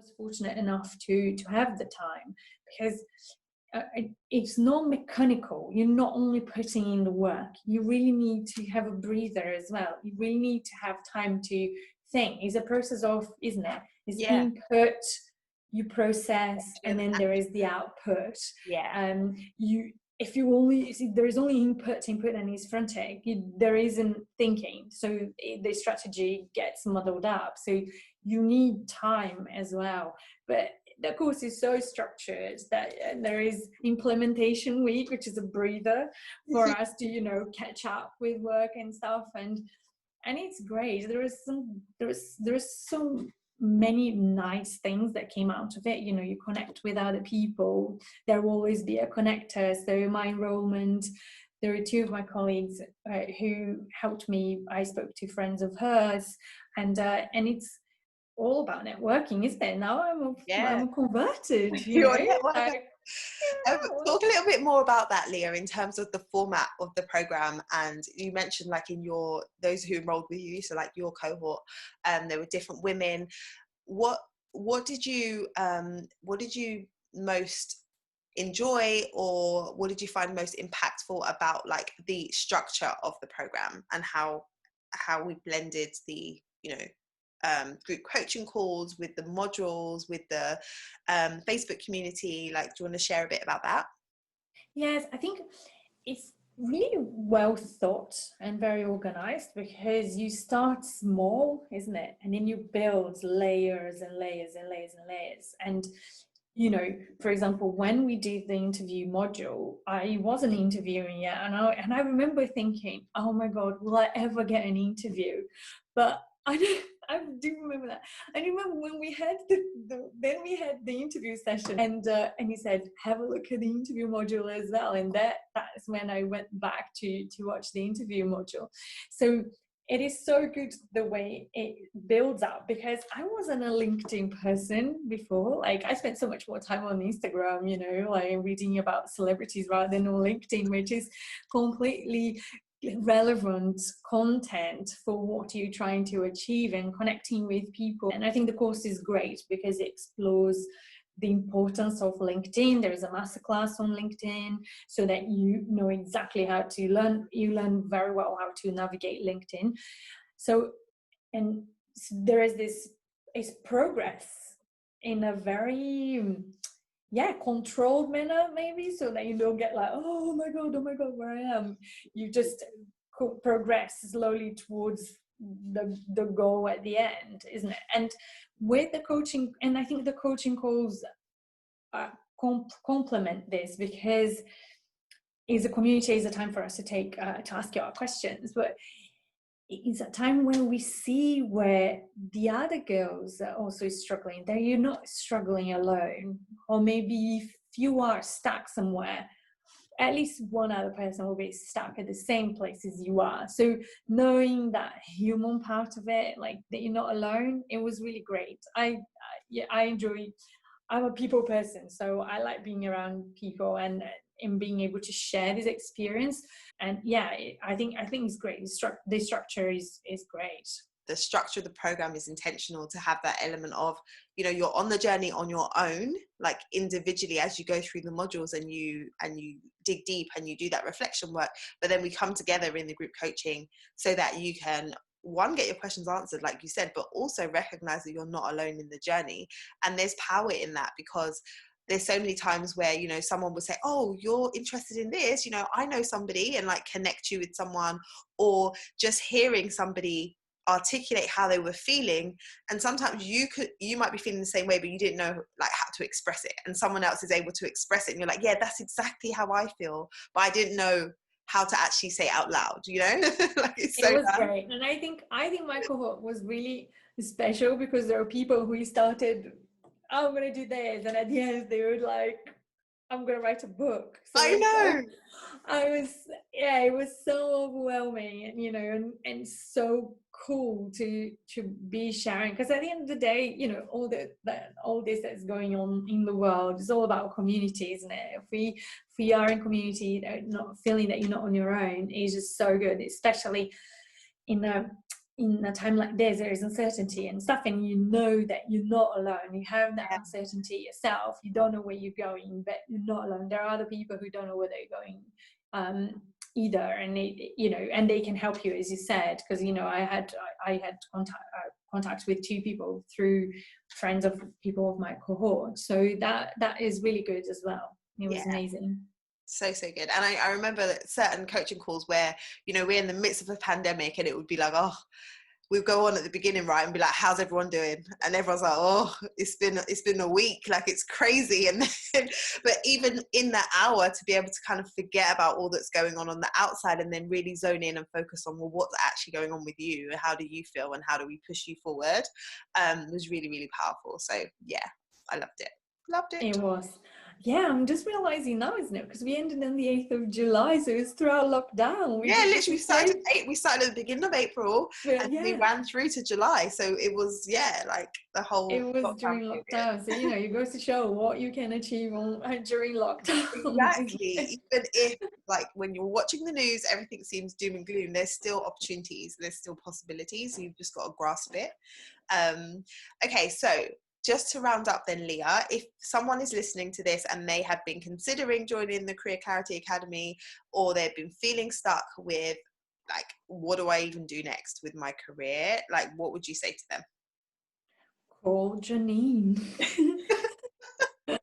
was fortunate enough to have the time, because it's not mechanical. You're not only putting in the work, you really need to have a breather as well. You really need to have time to think. It's a process of, isn't it? It's input, you process, and then there is the output. If you only see, there is only input and it's frantic, there isn't thinking, so the strategy gets muddled up. So you need time as well. But the course is so structured that there is implementation week, which is a breather for us to catch up with work and stuff, and it's great. There is so many nice things that came out of it. You connect with other people. There will always be a connector. So my enrollment, there are two of my colleagues who helped me. I spoke to friends of hers, and it's all about networking, isn't it? Now I'm converted. Talk a little bit more about that, Leah, in terms of the format of the program. And you mentioned, like, in those who enrolled with you, so like your cohort, there were different women. What did you most enjoy, or what did you find most impactful about like the structure of the program, and how we blended the group coaching calls with the modules, with the Facebook community? Like, do you want to share a bit about that? Yes, I think it's really well thought and very organized, because you start small, isn't it? And then you build layers and layers and layers and layers. And for example, when we did the interview module, I wasn't interviewing yet, and I remember thinking, oh my God, will I ever get an interview? But I do remember that. I remember when we had the interview session, and he said, have a look at the interview module as well. And that's when I went back to watch the interview module. So it is so good the way it builds up, because I wasn't a LinkedIn person before. Like, I spent so much more time on Instagram, like reading about celebrities rather than on LinkedIn, which is completely relevant content for what you're trying to achieve and connecting with people. And I think the course is great because it explores the importance of LinkedIn. There is a masterclass on LinkedIn, so that you know exactly how to learn. You learn very well how to navigate LinkedIn. So, and there is this progress in a very controlled manner, maybe, so that you don't get like, oh my god, where I am. You just progress slowly towards the goal at the end, isn't it? And with the coaching, and I think the coaching calls complement this, because is a community, is a time for us to ask you our questions, but it's a time where we see where the other girls are also struggling, that you're not struggling alone. Or maybe if you are stuck somewhere, at least one other person will be stuck at the same place as you are. So knowing that human part of it, like that you're not alone, it was really great. I enjoy, I'm a people person, so I like being around people and being able to share this experience. And I think it's great. The structure is great. The structure of the program is intentional to have that element of, you're on the journey on your own, like individually as you go through the modules, and you dig deep and you do that reflection work, but then we come together in the group coaching so that you can, one, get your questions answered, like you said, but also recognize that you're not alone in the journey. And there's power in that, because there's so many times where, someone would say, oh, you're interested in this, I know somebody, and like connect you with someone, or just hearing somebody articulate how they were feeling. And sometimes you might be feeling the same way, but you didn't know like how to express it, and someone else is able to express it, and you're like, yeah, that's exactly how I feel, but I didn't know how to actually say it out loud, like it was great. And I think my cohort was really special, because there are people who started, oh, I'm gonna do this, and at the end they were like, I'm gonna write a book. So I know. It was so overwhelming, and so cool to be sharing, because at the end of the day, all this that's going on in the world is all about community, isn't it? If we are in community, not feeling that you're not on your own, is just so good, especially in in a time like this, there is uncertainty and stuff, and you know that you're not alone. You have that Yeah. uncertainty yourself. You don't know where you're going, but you're not alone. There are other people who don't know where they're going either, and and they can help you, as you said, because I had contact with two people through friends of people of my cohort, so that is really good as well. It was Yeah. amazing. So good. And I remember that certain coaching calls where, we're in the midst of a pandemic and it would be like, oh, we'd go on at the beginning, right, and be like, how's everyone doing? And everyone's like, oh, it's been a week, like it's crazy. And then, but even in that hour, to be able to kind of forget about all that's going on the outside and then really zone in and focus on, well, what's actually going on with you? How do you feel and how do we push you forward? Was really, really powerful. So yeah, I loved it. Loved it. It was. Yeah, I'm just realizing now, isn't it? Because we ended on the 8th of July, so it's throughout lockdown. We Yeah, did this literally the same. we started at the beginning of April But and we yeah, ran through to July. So it was, like the it whole was lockdown during period. lockdown. So, it goes to show what you can achieve during lockdown. Exactly. Even if, like, when you're watching the news, everything seems doom and gloom, there's still opportunities, there's still possibilities. You've just got to grasp it. Okay, so just to round up then, Leah, if someone is listening to this and they have been considering joining the Career Clarity Academy, or they've been feeling stuck with, like, what do I even do next with my career? Like, what would you say to them? Call Janine. 2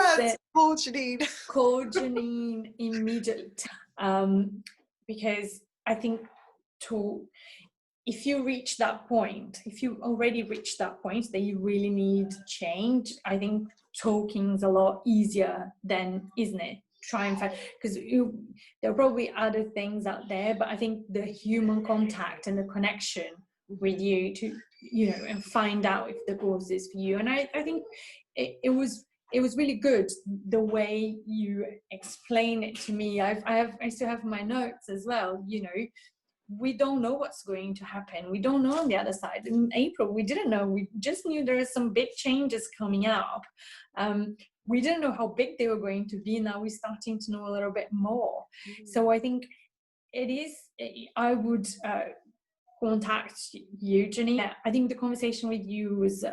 words, call Janine. Call Janine immediately. Because I think if you reach that point, if you already reached that point that you really need change, I think talking's a lot easier then, isn't it? Try and find, because there are probably other things out there, but I think the human contact and the connection with you to, and find out if the course is for you. And I think it was really good the way you explain it to me. I still have my notes as well. We don't know what's going to happen. We don't know on the other side. In April, we didn't know. We just knew there are some big changes coming up. We didn't know how big they were going to be. Now we're starting to know a little bit more. So I think I would contact you, Janine. I think the conversation with you was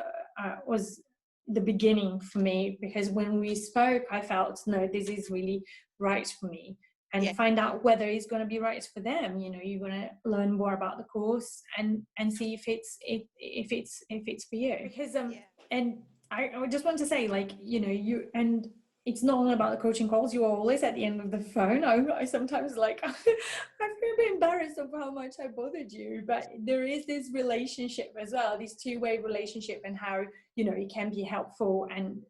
the beginning for me, because when we spoke, I felt, no, this is really right for me. And find out whether it's going to be right for them. You're going to learn more about the course and see if it's for you. Because and I just want to say, like, and it's not only about the coaching calls. You are always at the end of the phone. I sometimes, like, I feel a bit embarrassed of how much I bothered you, but there is this relationship as well, this two-way relationship, and how it can be helpful and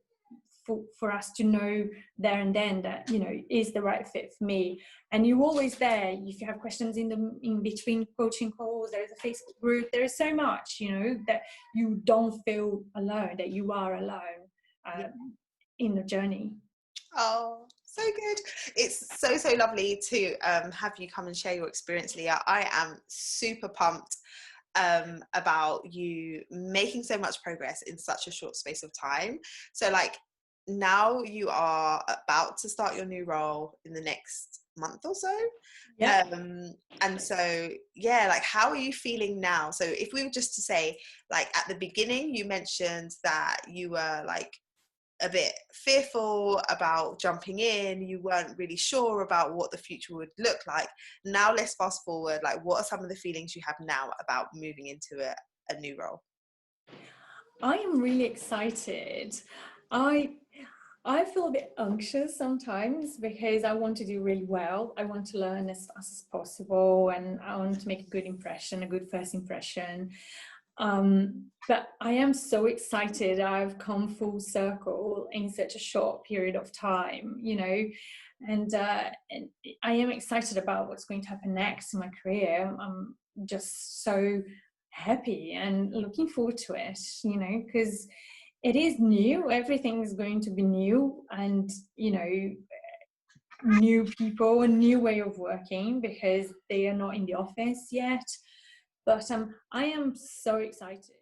for us to know there and then that is the right fit for me. And you're always there if you have questions in between coaching calls. There's a Facebook group. There is so much that you don't feel alone, that you are alone in the journey. Oh, so good. It's so lovely to have you come and share your experience, Leah. I am super pumped about you making so much progress in such a short space of time. So, like, now you are about to start your new role in the next month or so. And so, like, how are you feeling now? So if we were just to say, like, at the beginning, you mentioned that you were, like, a bit fearful about jumping in, you weren't really sure about what the future would look like. Now let's fast forward. Like, what are some of the feelings you have now about moving into a new role? I am really excited. I feel a bit anxious sometimes because I want to do really well. I want to learn as fast as possible, and I want to make a good impression, a good first impression. But I am so excited. I've come full circle in such a short period of time, and I am excited about what's going to happen next in my career. I'm just so happy and looking forward to it, because it is new. Everything is going to be new, and new people, a new way of working, because they are not in the office yet. But I am so excited.